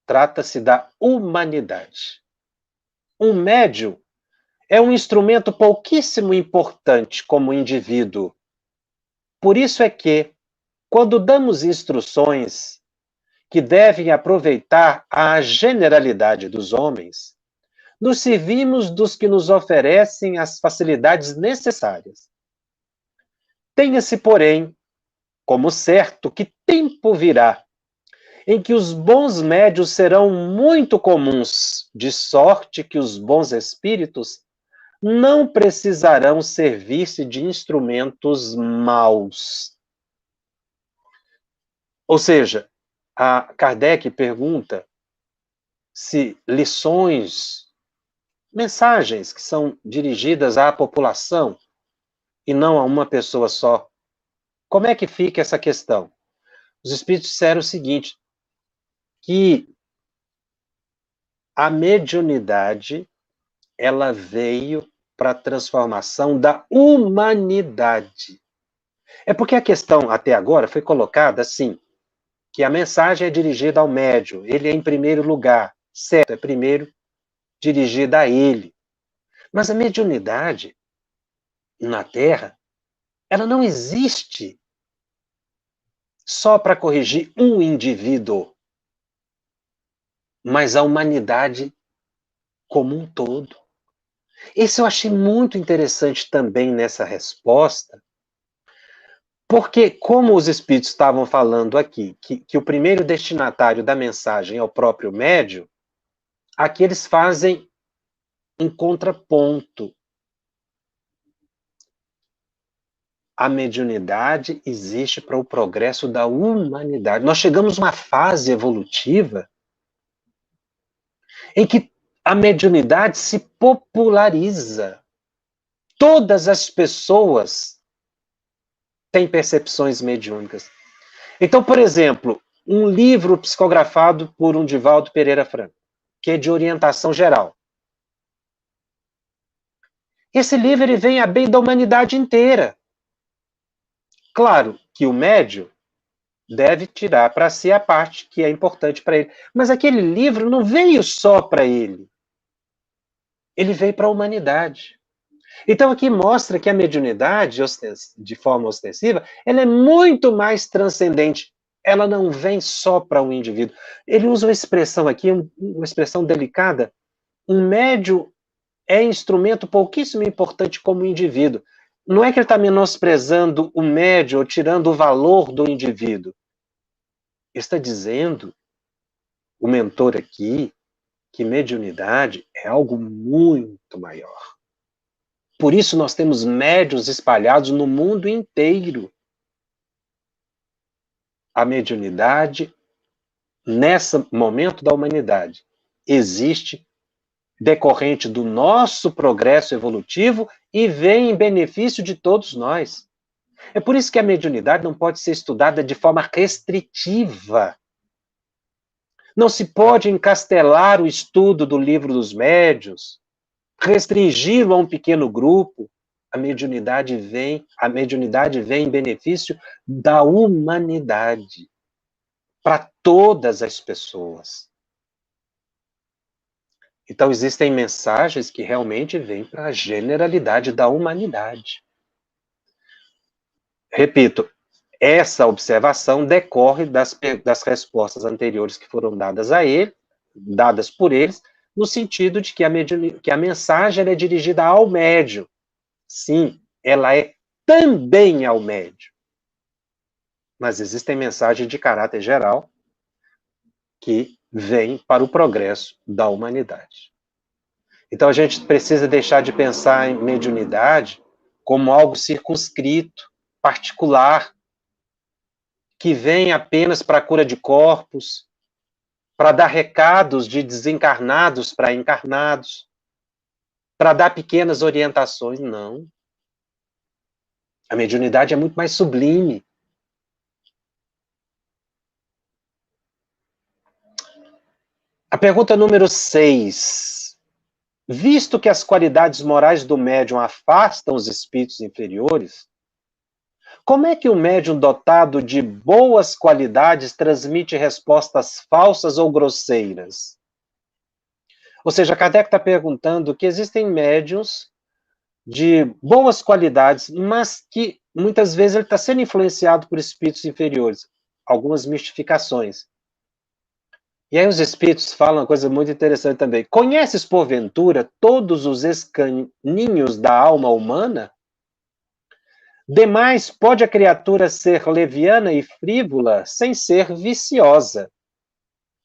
Trata-se da humanidade. Um médium é um instrumento pouquíssimo importante como indivíduo. Por isso é que, quando damos instruções que devem aproveitar a generalidade dos homens, nos servimos dos que nos oferecem as facilidades necessárias. Tenha-se, porém, como certo que tempo virá em que os bons médios serão muito comuns, de sorte que os bons espíritos não precisarão servir-se de instrumentos maus. Ou seja, a Kardec pergunta se lições, mensagens que são dirigidas à população e não a uma pessoa só, como é que fica essa questão? Os espíritos disseram o seguinte, que a mediunidade, ela veio para a transformação da humanidade. É porque a questão até agora foi colocada assim, que a mensagem é dirigida ao médium, ele é em primeiro lugar, certo, é primeiro dirigida a ele. Mas a mediunidade na Terra, ela não existe só para corrigir um indivíduo, mas a humanidade como um todo. Isso eu achei muito interessante também nessa resposta, porque, como os espíritos estavam falando aqui, que o primeiro destinatário da mensagem é o próprio médium, aqui eles fazem um contraponto. A mediunidade existe para o progresso da humanidade. Nós chegamos a uma fase evolutiva em que a mediunidade se populariza. Todas as pessoas têm percepções mediúnicas. Então, por exemplo, um livro psicografado por um Divaldo Pereira Franco, que é de orientação geral. Esse livro ele vem a bem da humanidade inteira. Claro que o médium deve tirar para si a parte que é importante para ele. Mas aquele livro não veio só para ele. Ele veio para a humanidade. Então aqui mostra que a mediunidade, de forma ostensiva, ela é muito mais transcendente. Ela não vem só para um indivíduo. Ele usa uma expressão aqui, uma expressão delicada. Um médium é instrumento pouquíssimo importante como indivíduo. Não é que ele está menosprezando o médium ou tirando o valor do indivíduo. Ele está dizendo, o mentor aqui, que mediunidade é algo muito maior. Por isso nós temos médiuns espalhados no mundo inteiro. A mediunidade, nesse momento da humanidade, existe decorrente do nosso progresso evolutivo e vem em benefício de todos nós. É por isso que a mediunidade não pode ser estudada de forma restritiva. Não se pode encastelar o estudo do livro dos médiuns, restringi-lo a um pequeno grupo. A mediunidade vem em benefício da humanidade, para todas as pessoas. Então, existem mensagens que realmente vêm para a generalidade da humanidade. Repito, essa observação decorre das respostas anteriores que foram dadas por eles, no sentido de que a mensagem é dirigida ao médium. Sim, ela é também ao médium. Mas existem mensagens de caráter geral que vem para o progresso da humanidade. Então a gente precisa deixar de pensar em mediunidade como algo circunscrito, particular, que vem apenas para a cura de corpos, para dar recados de desencarnados para encarnados, para dar pequenas orientações. Não. A mediunidade é muito mais sublime. A pergunta número 6. Visto que as qualidades morais do médium afastam os espíritos inferiores, como é que um médium dotado de boas qualidades transmite respostas falsas ou grosseiras? Ou seja, Kardec está perguntando que existem médiums de boas qualidades, mas que muitas vezes ele está sendo influenciado por espíritos inferiores, algumas mistificações. E aí os espíritos falam uma coisa muito interessante também. Conheces, porventura, todos os escaninhos da alma humana? Demais, pode a criatura ser leviana e frívola sem ser viciosa.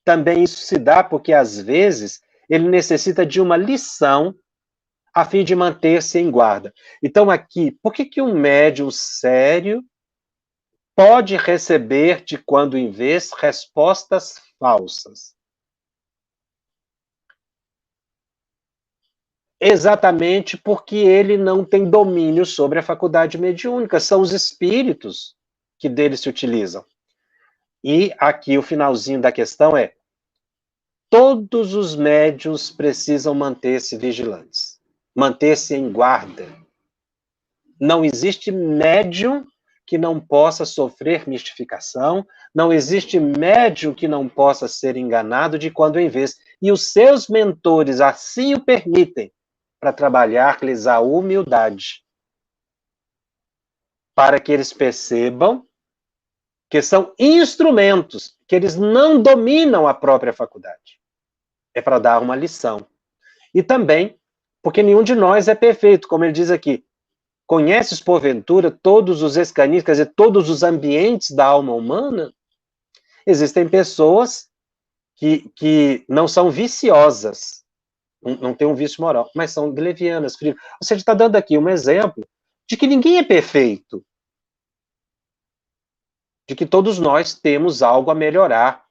Também isso se dá porque, às vezes, ele necessita de uma lição a fim de manter-se em guarda. Então, aqui, por que um médium sério pode receber, de quando em vez, respostas falsas? Exatamente porque ele não tem domínio sobre a faculdade mediúnica, são os espíritos que dele se utilizam. E aqui o finalzinho da questão é: todos os médiuns precisam manter-se vigilantes, manter-se em guarda. Não existe médium que não possa sofrer mistificação, não existe médium que não possa ser enganado de quando em vez. E os seus mentores assim o permitem, para trabalhar-lhes a humildade, para que eles percebam que são instrumentos, que eles não dominam a própria faculdade. É para dar uma lição. E também, porque nenhum de nós é perfeito, como ele diz aqui. Conheces, porventura, todos os escaninhos, quer dizer, todos os ambientes da alma humana? Existem pessoas que não são viciosas, não têm um vício moral, mas são levianas, frias. Ou seja, está dando aqui um exemplo de que ninguém é perfeito, de que todos nós temos algo a melhorar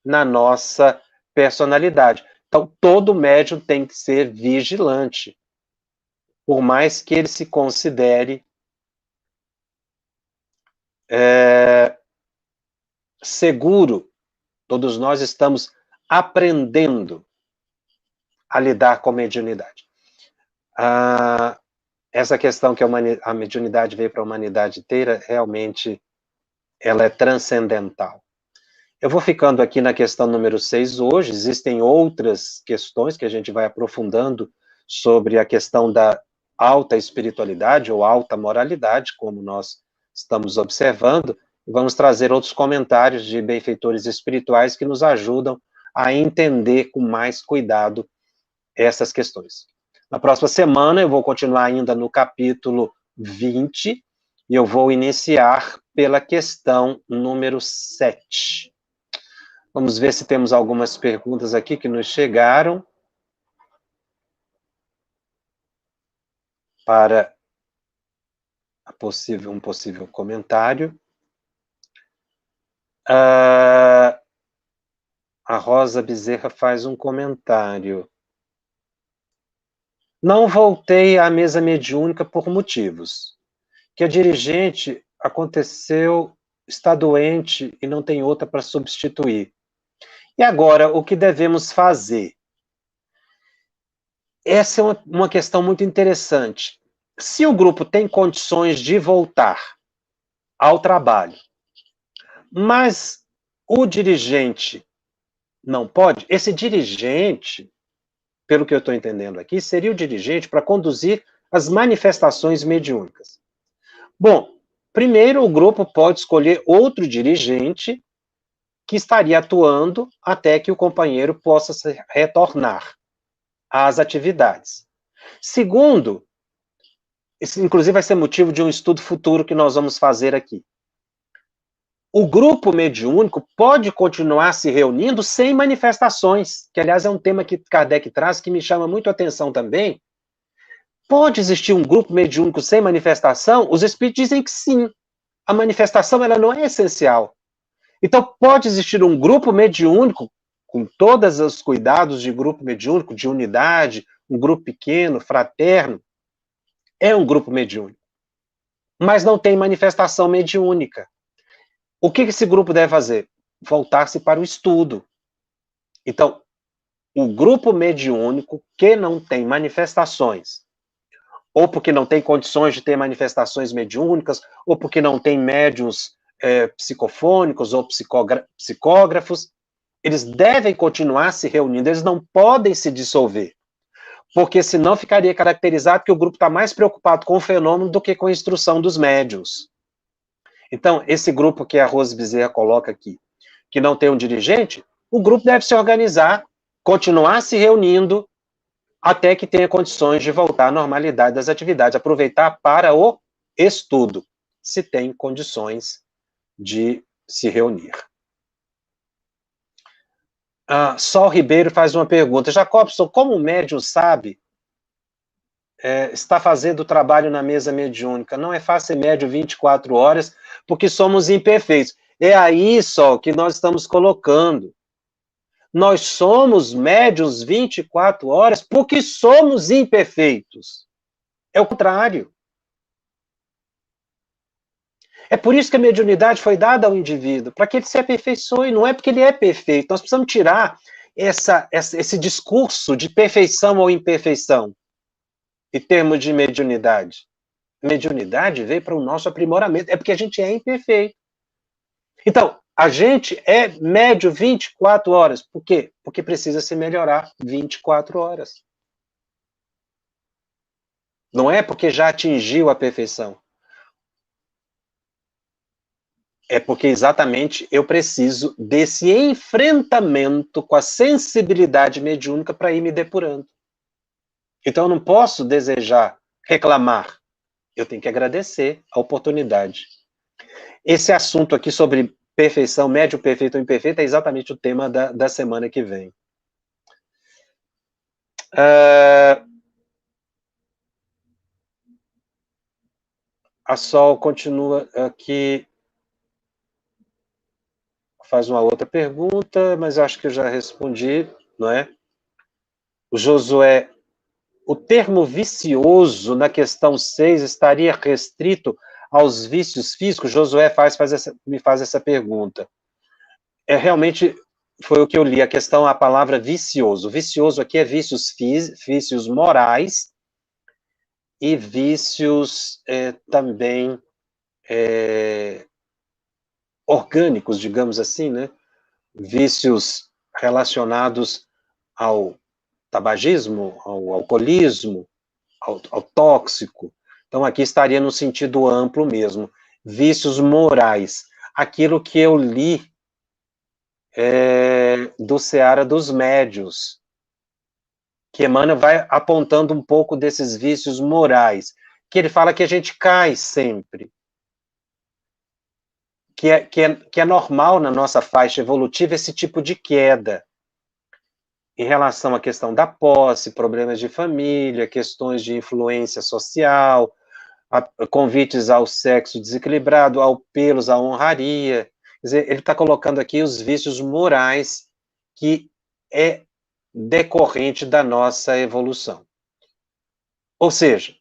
na nossa personalidade. Então, todo médium tem que ser vigilante, por mais que ele se considere seguro. Todos nós estamos aprendendo a lidar com a mediunidade. Essa questão que a mediunidade veio para a humanidade inteira, realmente, ela é transcendental. Eu vou ficando aqui na questão número 6 hoje. Existem outras questões que a gente vai aprofundando sobre a questão da alta espiritualidade ou alta moralidade, como nós estamos observando, e vamos trazer outros comentários de benfeitores espirituais que nos ajudam a entender com mais cuidado essas questões. Na próxima semana eu vou continuar ainda no capítulo 20, e eu vou iniciar pela questão número 7. Vamos ver se temos algumas perguntas aqui que nos chegaram para um possível comentário. A Rosa Bezerra faz um comentário. Não voltei à mesa mediúnica por motivos. Que a dirigente está doente e não tem outra para substituir. E agora, o que devemos fazer? Essa é uma questão muito interessante. Se o grupo tem condições de voltar ao trabalho, mas o dirigente não pode, esse dirigente, pelo que eu estou entendendo aqui, seria o dirigente para conduzir as manifestações mediúnicas. Bom, primeiro o grupo pode escolher outro dirigente que estaria atuando até que o companheiro possa retornar às atividades. Segundo, isso inclusive vai ser motivo de um estudo futuro que nós vamos fazer aqui. o grupo mediúnico pode continuar se reunindo sem manifestações, que, aliás, é um tema que Kardec traz que me chama muito a atenção também. Pode existir um grupo mediúnico sem manifestação? Os espíritos dizem que sim. A manifestação ela não é essencial. Então, pode existir um grupo mediúnico, com todos os cuidados de grupo mediúnico, de unidade, um grupo pequeno, fraterno, é um grupo mediúnico. Mas não tem manifestação mediúnica. O que esse grupo deve fazer? Voltar-se para o estudo. Então, o grupo mediúnico que não tem manifestações, ou porque não tem condições de ter manifestações mediúnicas, ou porque não tem médiuns psicofônicos ou psicógrafos, eles devem continuar se reunindo, eles não podem se dissolver, porque senão ficaria caracterizado que o grupo está mais preocupado com o fenômeno do que com a instrução dos médiuns. Então, esse grupo que a Rose Bezerra coloca aqui, que não tem um dirigente, o grupo deve se organizar, continuar se reunindo, até que tenha condições de voltar à normalidade das atividades, aproveitar para o estudo, se tem condições de se reunir. Sol Ribeiro faz uma pergunta. Jacobson, como o médium sabe, está fazendo o trabalho na mesa mediúnica? Não é fácil ser médium 24 horas, porque somos imperfeitos. É aí, Sol, que nós estamos colocando. Nós somos médiuns 24 horas porque somos imperfeitos. É o contrário. É por isso que a mediunidade foi dada ao indivíduo, para que ele se aperfeiçoe, não é porque ele é perfeito. Nós precisamos tirar esse discurso de perfeição ou imperfeição, em termos de mediunidade. Mediunidade veio para o nosso aprimoramento, é porque a gente é imperfeito. Então, a gente é médio 24 horas. Por quê? Porque precisa se melhorar 24 horas. Não é porque já atingiu a perfeição. É porque exatamente eu preciso desse enfrentamento com a sensibilidade mediúnica para ir me depurando. Então eu não posso desejar reclamar. Eu tenho que agradecer a oportunidade. Esse assunto aqui sobre perfeição, médio perfeito ou imperfeito, é exatamente o tema da semana que vem. A Sol continua aqui, faz uma outra pergunta, mas acho que eu já respondi, não é? O Josué, o termo vicioso na questão 6 estaria restrito aos vícios físicos? Josué me faz essa pergunta. Realmente foi o que eu li, a questão, a palavra vicioso. Vicioso aqui é vícios morais e vícios também orgânicos, digamos assim, né? Vícios relacionados ao tabagismo, ao alcoolismo, ao tóxico. Então, aqui estaria no sentido amplo mesmo. Vícios morais. Aquilo que eu li do Seara dos Médios, que Emmanuel vai apontando um pouco desses vícios morais, que ele fala que a gente cai sempre, que é normal na nossa faixa evolutiva esse tipo de queda, em relação à questão da posse, problemas de família, questões de influência social, convites ao sexo desequilibrado, ao pelos, à honraria. Quer dizer, ele está colocando aqui os vícios morais que é decorrente da nossa evolução. Ou seja,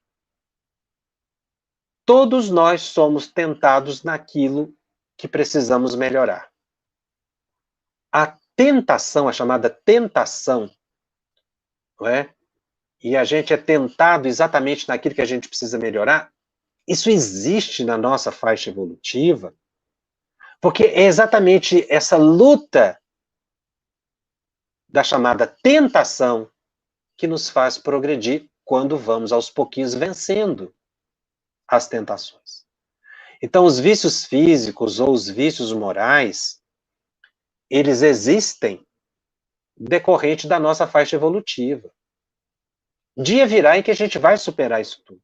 todos nós somos tentados naquilo que precisamos melhorar. A tentação, a chamada tentação, não é? E a gente é tentado exatamente naquilo que a gente precisa melhorar, isso existe na nossa faixa evolutiva, porque é exatamente essa luta da chamada tentação que nos faz progredir quando vamos aos pouquinhos vencendo as tentações. Então, os vícios físicos ou os vícios morais, eles existem decorrente da nossa faixa evolutiva. Dia virá em que a gente vai superar isso tudo.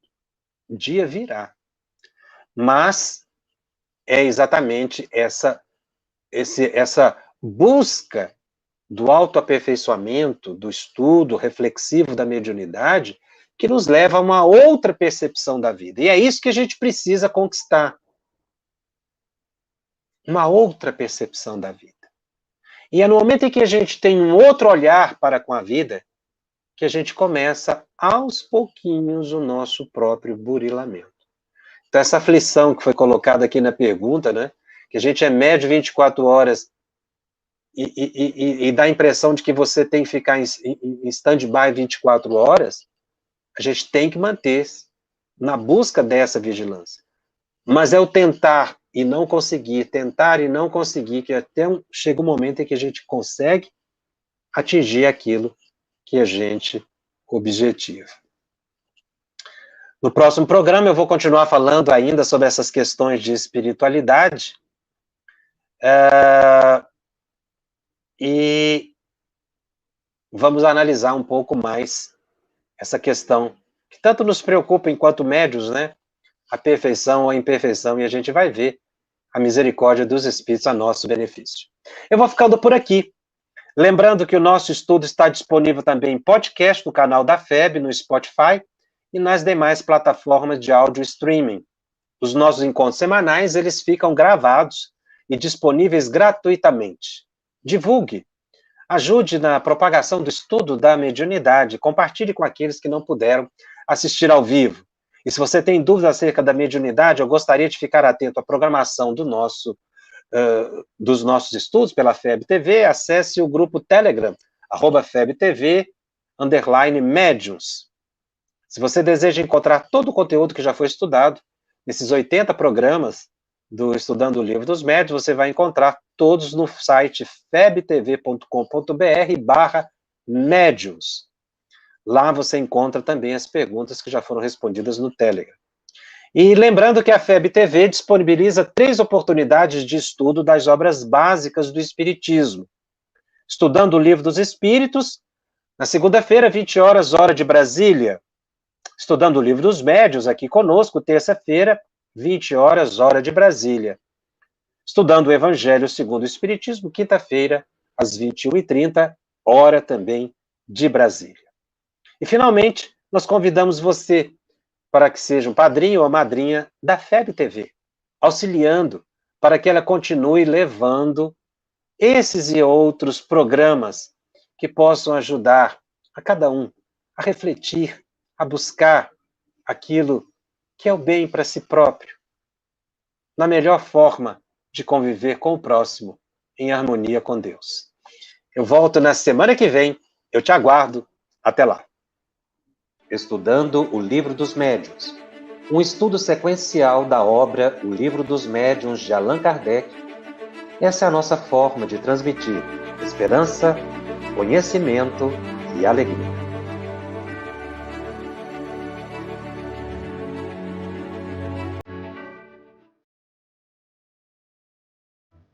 Dia virá. Mas é exatamente essa busca do autoaperfeiçoamento, do estudo reflexivo da mediunidade, que nos leva a uma outra percepção da vida. E é isso que a gente precisa conquistar. Uma outra percepção da vida. E é no momento em que a gente tem um outro olhar para com a vida, que a gente começa, aos pouquinhos, o nosso próprio burilamento. Então, essa aflição que foi colocada aqui na pergunta, né, que a gente é médio 24 horas e dá a impressão de que você tem que ficar em stand-by 24 horas, a gente tem que manter na busca dessa vigilância. Mas é o tentar e não conseguir, tentar e não conseguir, que até chega um momento em que a gente consegue atingir aquilo que a gente objetiva. No próximo programa eu vou continuar falando ainda sobre essas questões de espiritualidade, e vamos analisar um pouco mais essa questão que tanto nos preocupa enquanto médios, né? A perfeição ou a imperfeição, e a gente vai ver a misericórdia dos Espíritos a nosso benefício. Eu vou ficando por aqui. Lembrando que o nosso estudo está disponível também em podcast no canal da FEB, no Spotify, e nas demais plataformas de áudio streaming. Os nossos encontros semanais, eles ficam gravados e disponíveis gratuitamente. Divulgue, ajude na propagação do estudo da mediunidade, compartilhe com aqueles que não puderam assistir ao vivo. E se você tem dúvidas acerca da mediunidade, eu gostaria de ficar atento à programação dos nossos estudos pela FEB TV, acesse o grupo Telegram, @FebTV_Mediums. Se você deseja encontrar todo o conteúdo que já foi estudado, nesses 80 programas do Estudando o Livro dos Médiuns, você vai encontrar todos no site febtv.com.br/médiuns. Lá você encontra também as perguntas que já foram respondidas no Telegram. E lembrando que a FEB TV disponibiliza 3 oportunidades de estudo das obras básicas do Espiritismo. Estudando o Livro dos Espíritos, na segunda-feira, 20 horas, hora de Brasília. Estudando o Livro dos Médiuns, aqui conosco, terça-feira, 20 horas, hora de Brasília. Estudando o Evangelho segundo o Espiritismo, quinta-feira, às 21h30, hora também de Brasília. E, finalmente, nós convidamos você para que seja um padrinho ou madrinha da FEB TV, auxiliando para que ela continue levando esses e outros programas que possam ajudar a cada um a refletir, a buscar aquilo que é o bem para si próprio, na melhor forma de conviver com o próximo, em harmonia com Deus. Eu volto na semana que vem, eu te aguardo, até lá. Estudando o Livro dos Médiuns, um estudo sequencial da obra O Livro dos Médiuns de Allan Kardec. Essa é a nossa forma de transmitir esperança, conhecimento e alegria.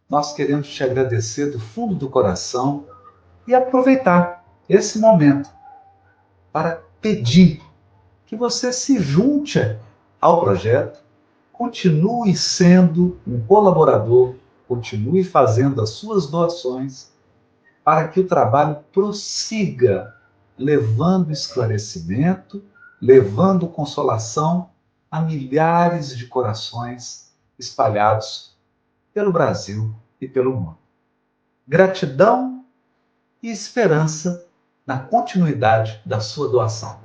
Nós queremos te agradecer do fundo do coração e aproveitar esse momento para pedir que você se junte ao projeto, continue sendo um colaborador, continue fazendo as suas doações para que o trabalho prossiga, levando esclarecimento, levando consolação a milhares de corações espalhados pelo Brasil e pelo mundo. Gratidão e esperança na continuidade da sua doação.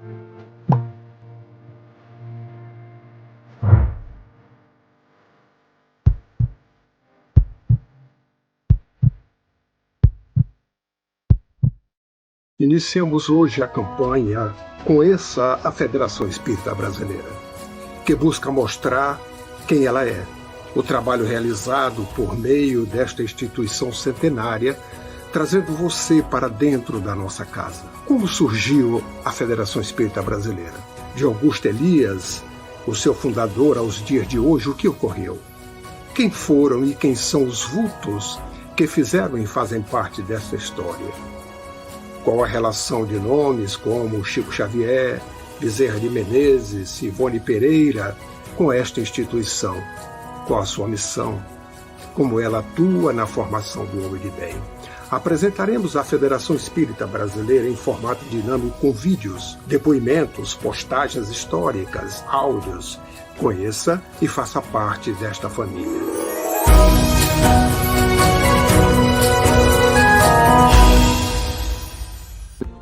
Iniciamos hoje a campanha Conheça a Federação Espírita Brasileira, que busca mostrar quem ela é. O trabalho realizado por meio desta instituição centenária, trazendo você para dentro da nossa casa. Como surgiu a Federação Espírita Brasileira? De Augusto Elias, o seu fundador, aos dias de hoje, o que ocorreu? Quem foram e quem são os vultos que fizeram e fazem parte dessa história? Qual a relação de nomes como Chico Xavier, Bezerra de Menezes, Ivone Pereira com esta instituição? qual a sua missão, como ela atua na formação do homem de bem. Apresentaremos a Federação Espírita Brasileira em formato dinâmico com vídeos, depoimentos, postagens históricas, áudios. Conheça e faça parte desta família.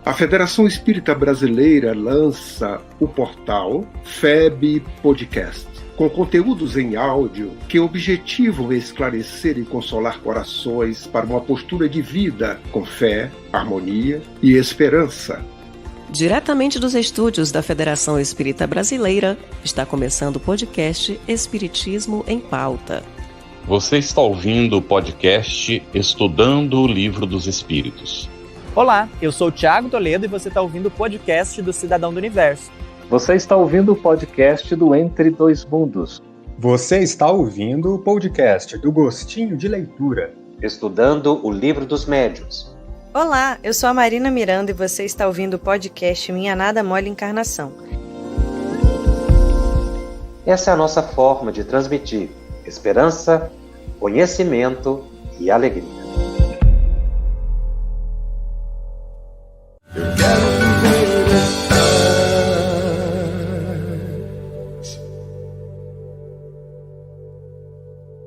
A Federação Espírita Brasileira lança o portal FEB Podcast, com conteúdos em áudio que objetivam esclarecer e consolar corações para uma postura de vida com fé, harmonia e esperança. Diretamente dos estúdios da Federação Espírita Brasileira, está começando o podcast Espiritismo em Pauta. Você está ouvindo o podcast Estudando o Livro dos Espíritos. Olá, eu sou o Thiago Toledo e você está ouvindo o podcast do Cidadão do Universo. Você está ouvindo o podcast do Entre Dois Mundos. Você está ouvindo o podcast do Gostinho de Leitura. Estudando o Livro dos Médiuns. Olá, eu sou a Marina Miranda e você está ouvindo o podcast Minha Nada Mole Encarnação. Essa é a nossa forma de transmitir esperança, conhecimento e alegria.